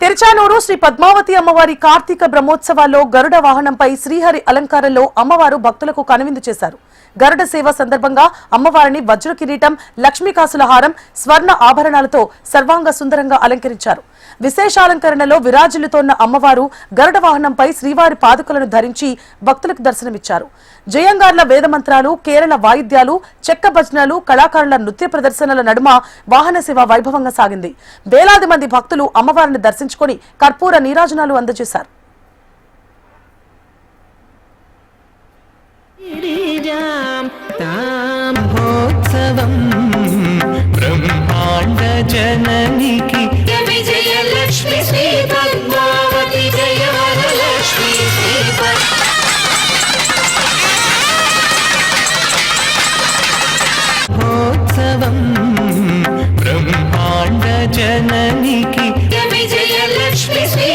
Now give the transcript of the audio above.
తిరుచానూరు శ్రీ పద్మావతి అమ్మవారి కార్తీక బ్రహ్మోత్సవాల్లో గరుడ వాహనంపై శ్రీహరి అలంకారంలో అమ్మవారు భక్తులకు కనువిందు చేశారు. గరుడ సేవ సందర్భంగా అమ్మవారిని వజ్ర కిరీటం, లక్ష్మీకాసుల హారం, స్వర్ణ ఆభరణాలతో సర్వాంగ సుందరంగా అలంకరించారు. విశేషాలంకరణలో విరాజిల్లుతోన్న అమ్మవారు గరుడ వాహనంపై శ్రీవారి పాదుకలను ధరించి భక్తులకు దర్శనమిచ్చారు. జయంగార్ల వేదమంత్రాలు, కేరళ వాయిద్యాలు, చెక్క భజనలు, కళాకారుల నృత్య ప్రదర్శనల నడుమ వాహన సేవ వైభవంగా సాగింది. వేలాది మంది భక్తులు అమ్మవారిని దర్శించుకుని కర్పూర నీరాజనాలు అందజేశారు. బ్రహ్మాండ జననికి విజయ లక్ష్మి శ్రీ పద్మావతి జయ వరలక్ష్మి శ్రీ మహోత్సవం బ్రహ్మాండ జననికి విజయ లక్ష్మి శ్రీ